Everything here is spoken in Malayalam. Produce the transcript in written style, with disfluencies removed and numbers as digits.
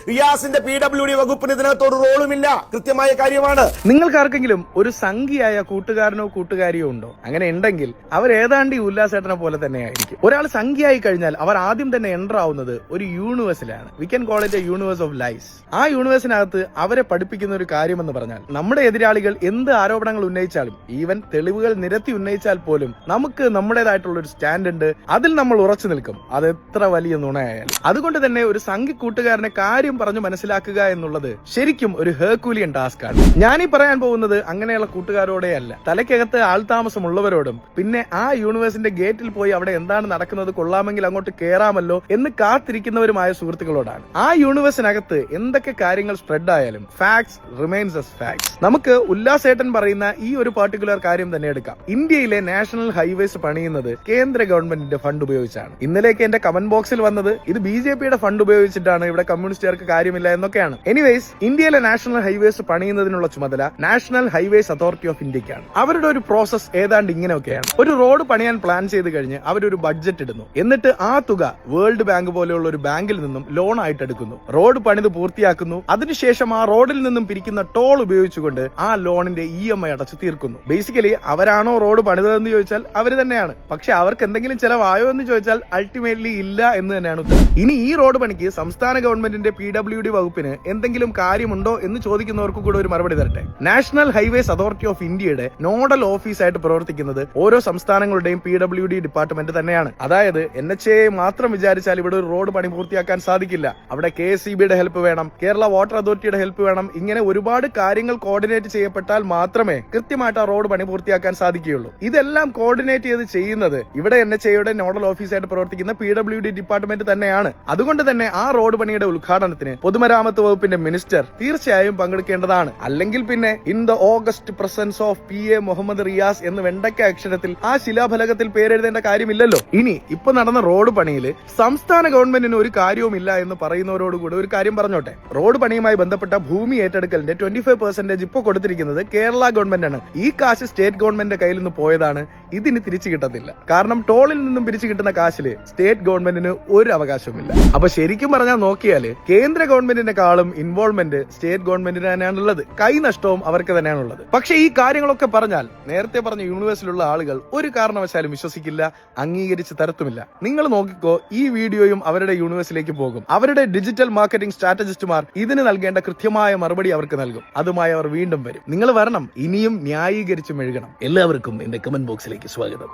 റിയാസിന്റെ PWD വകുപ്പിന് ഇതിനകത്തൊരു റോളുമില്ല. കൃത്യമായ കാര്യമാണ്. നിങ്ങൾക്ക് ആർക്കെങ്കിലും ഒരു സംഖ്യയായ കൂട്ടുകാരനോ കൂട്ടുകാരിയോ ഉണ്ടോ? അങ്ങനെ ഉണ്ടെങ്കിൽ അവർ ഏതാണ്ട് ഈ ഉല്ലാസേട്ടനെ പോലെ തന്നെയായിരിക്കും. ഒരാൾ സംഖ്യയായി കഴിഞ്ഞാൽ അവർ ആദ്യം തന്നെ എൻ്റർ ആവുന്നത് ഒരു യൂണിവേഴ്സിലാണ്. We can call it a universe of lies. ആ യൂണിവേഴ്സിനകത്ത് അവരെ പഠിപ്പിക്കുന്ന ഒരു കാര്യമെന്ന് പറഞ്ഞാൽ നമ്മുടെ എതിരാളികൾ എന്ത് ആരോപണങ്ങൾ ഉന്നയിച്ചാലും, ഈവൻ തെളിവുകൾ നിരത്തി ഉന്നയിച്ചാൽ പോലും നമുക്ക് നമ്മുടേതായിട്ടുള്ള ഒരു സ്റ്റാൻഡ് ഉണ്ട്. അതിൽ നമ്മൾ ഉറച്ചു നിൽക്കും, അത് എത്ര വലിയ നുണയായാലും. അതുകൊണ്ട് തന്നെ ഒരു സംഘി കൂട്ടുകാരനെ കാര്യം പറഞ്ഞു മനസ്സിലാക്കുക എന്നുള്ളത് ശരിക്കും ഒരു ഹെർക്കൂലിയൻ ടാസ്ക് ആണ്. ഞാനീ പറയാൻ പോകുന്നത് അങ്ങനെയുള്ള കൂട്ടുകാരോടെ അല്ല, തലയ്ക്കകത്ത് ആൾതാമസമുള്ളവരോടും പിന്നെ ആ യൂണിവേഴ്സിന്റെ ഗേറ്റിൽ പോയി അവിടെ എന്താണ് നടക്കുന്നത് കൊള്ളാമെങ്കിൽ അങ്ങോട്ട് കയറാമല്ലോ എന്ന് കാത്തിരിക്കുന്നവരുമായ സുഹൃത്തുക്കളോടാണ്. ആ യൂണിവേഴ്സിനകത്ത് എന്തൊക്കെ കാര്യങ്ങൾ സ്പ്രെഡ് ആയാലും ഫാക്ട്സ് റിമെയിൻസ് as ഫാക്ട്സ്. നമുക്ക് ഉല്ലാസേട്ടൻ പറയുന്ന ഈ ഒരു പർട്ടിക്കുലർ കാര്യം തന്നെ എടുക്കാം. ഇന്ത്യയിലെ നാഷണൽ ഹൈവേസ് പണിയുന്നത് കേന്ദ്ര ഗവൺമെന്റിന്റെ ഫണ്ട് ഉപയോഗിച്ചാണ്. ഇന്നലേക്ക് എന്റെ കമന്റ് ബോക്സിൽ വന്നത് ഇത് BJPയുടെ ഫണ്ട് ഉപയോഗിച്ചിട്ടാണ്, ഇവിടെ കമ്മ്യൂണിസ്റ്റുകാർക്ക് കാര്യമില്ല എന്നൊക്കെയാണ്. എനിവേസ്, ഇന്ത്യയിലെ നാഷണൽ ഹൈവേസ് പണിയുന്നതിനുള്ള ചുമതല നാഷണൽ ഹൈവേസ് അതോറിറ്റി ഓഫ് ഇന്ത്യക്കാണ്. അവരുടെ ഒരു പ്രോസസ് ഏതാണ്ട് ഇങ്ങനെയൊക്കെയാണ്. ഒരു റോഡ് പണിയാൻ പ്ലാൻ ചെയ്ത് കഴിഞ്ഞ് അവരൊരു ബഡ്ജറ്റ് ഇടുന്നു. എന്നിട്ട് ആ തുക വേൾഡ് ബാങ്ക് പോലെയുള്ള ഒരു ബാങ്കിൽ നിന്നും ലോൺ ആയിട്ട് എടുക്കുന്നു. റോഡ് പണിത് പൂർത്തിയാക്കുന്നു. അതിനുശേഷം ആ റോഡിൽ നിന്നും പിരിക്കുന്ന ടോൾ ഉപയോഗിച്ചുകൊണ്ട് ആ ലോണിന്റെ EMI അടച്ചു തീർക്കുന്നു. ബേസിക്കലി അവരാണോ റോഡ് പണിതതെന്ന് ചോദിച്ചാൽ അവർ തന്നെയാണ്. പക്ഷെ അവർക്ക് എന്തെങ്കിലും ചെലവായോ എന്ന് ചോദിച്ചാൽ അൾട്ടിമേറ്റ്ലി ഇല്ല എന്ന് തന്നെയാണ് ഉത്തരം. ഇനി ഈ റോഡ് പണിക്ക് സംസ്ഥാന ഗവൺമെന്റിന്റെ PWD വകുപ്പിന് എന്തെങ്കിലും കാര്യമുണ്ടോ എന്ന് ചോദിക്കുന്നവർക്ക് കൂടെ ഒരു മറുപടി തരട്ടെ. നാഷണൽ ഹൈവേസ് അതോറിറ്റി ഓഫ് ഇന്ത്യയുടെ നോഡൽ ഓഫീസായിട്ട് പ്രവർത്തിക്കുന്നത് ഓരോ സംസ്ഥാനങ്ങളുടെയും PWD ഡിപ്പാർട്ട്മെന്റ് തന്നെയാണ്. അതായത് NHA മാത്രം വിചാരിച്ചാൽ ഇവിടെ ഒരു റോഡ് പണി പൂർത്തിയാക്കാൻ സാധിക്കില്ല. അവിടെ KSEBയുടെ ഹെൽപ്പ് വേണം, കേരള വാട്ടർ അതോറിറ്റിയുടെ ഹെൽപ്പ് വേണം. ഇങ്ങനെ ഒരുപാട് കാര്യങ്ങൾ കോർഡിനേറ്റ് ചെയ്യപ്പെട്ടാൽ മാത്രമേ കൃത്യമായിട്ട് ആ റോഡ് പണി പൂർത്തിയാക്കാൻ സാധിക്കുകയുള്ളൂ. ഇതെല്ലാം കോർഡിനേറ്റ് ചെയ്ത് ചെയ്യുന്നത് ഇവിടെ NHAയുടെ നോഡൽ ഓഫീസായിട്ട് പ്രവർത്തിക്കുന്ന PWD ഡിപ്പാർട്ട്മെന്റ് തന്നെയാണ്. അതുകൊണ്ട് തന്നെ ആ റോഡ് പണിയുടെ ഉദ്ഘാടനത്തിന് പൊതുമരാമത്ത് വകുപ്പിന്റെ മിനിസ്റ്റർ തീർച്ചയായും പങ്കെടുക്കേണ്ടതാണ്. അല്ലെങ്കിൽ പിന്നെ in the august presence of PA Muhammad Riyas എന്ന് വെണ്ടയ്ക്ക അക്ഷരത്തിൽ ആ ശിലാഫലകത്തിൽ പേരെഴുതേണ്ട കാര്യമില്ലല്ലോ. ഇനി ഇപ്പൊ നടന്ന റോഡ് പണിയിൽ സംസ്ഥാന ഗവൺമെന്റിന് ഒരു കാര്യവുമില്ല എന്ന് പറയുന്നവരോടുകൂടി ഒരു കാര്യം പറഞ്ഞോട്ടെ. റോഡ് പണിയുമായി ബന്ധപ്പെട്ട ഭൂമി ഏറ്റെടുക്കലിന്റെ 25% ഇപ്പൊ കൊടുത്തിരിക്കുന്നത് കേരള ഗവൺമെന്റ് ആണ്. ഈ കാശ് സ്റ്റേറ്റ് ഗവൺമെന്റിന്റെ കയ്യിൽ നിന്ന് പോയതാണ്. ഇതിന് തിരിച്ചു കിട്ടത്തില്ല. കാരണം ടോളിൽ നിന്നും പിരിച്ചു കിട്ടുന്ന കാശില് സ്റ്റേറ്റ് ഗവൺമെന്റിന് ഒരു അവകാശവുമില്ല. അപ്പൊ ശരിക്കും പറഞ്ഞാൽ നോക്കിയാല് കേന്ദ്ര ഗവൺമെന്റിനെക്കാളും ഇൻവോൾവ്മെന്റ് സ്റ്റേറ്റ് ഗവൺമെന്റിന് തന്നെയാണുള്ളത്. കൈനഷ്ടവും അവർക്ക് തന്നെയാണുള്ളത്. പക്ഷെ ഈ കാര്യങ്ങളൊക്കെ പറഞ്ഞാൽ നേരത്തെ പറഞ്ഞ യൂണിവേഴ്സിലുള്ള ആളുകൾ ഒരു കാരണവശാലും വിശ്വസിക്കില്ല, അംഗീകരിച്ച് തരത്തുമില്ല. നിങ്ങൾ നോക്കിക്കോ, ഈ വീഡിയോയും അവരുടെ യൂണിവേഴ്സിലേക്ക് പോകും. അവരുടെ ഡിജിറ്റൽ മാർക്കറ്റിംഗ് സ്ട്രാറ്റജിസ്റ്റുമാർ ഇതിന് നൽകേണ്ട കൃത്യമായ മറുപടി അവർക്ക് നൽകും. അതുമായി അവർ വീണ്ടും വരും. നിങ്ങൾ വരണം, ഇനിയും ന്യായീകരിച്ച് മെഴുകണം. എല്ലാവർക്കും എന്റെ കമന്റ് ബോക്സിലേക്ക് സ്വാഗതം.